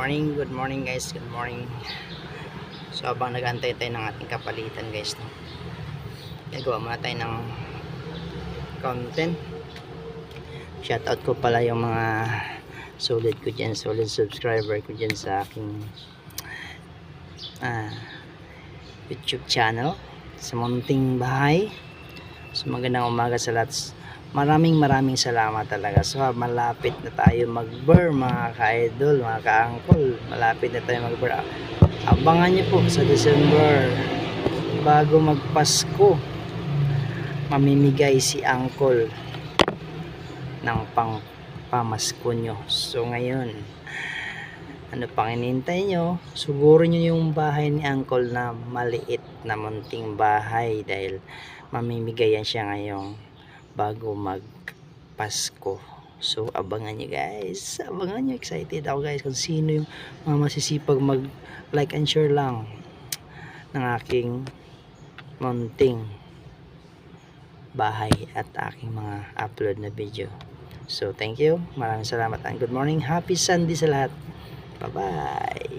Good morning guys, good morning. So habang nag-aantay tayo ng ating kapalitan guys, no? Nagawa muna tayo ng content. Shoutout ko pala yung mga solid ko dyan, solid subscriber ko dyan sa aking YouTube channel, sa Munting Bahay. So magandang umaga sa lahat. Maraming salamat talaga. So malapit na tayo mag-burr mga ka-idol, mga ka-angkol. Malapit na tayo mag-burr. Abangan nyo po sa December, bago magpasko, mamimigay si angkol ng pamasko nyo. So ngayon, ano pang inintay nyo? Sugurin nyo yung bahay ni angkol na maliit na munting bahay, dahil mamimigayan siya ngayong bago magpasko. So abangan nyo guys, abangan nyo. Excited ako guys kung sino yung mga masisipag mag like and share lang ng aking munting bahay at aking mga upload na video. So thank you, maraming salamat and good morning, happy Sunday sa lahat. Bye bye.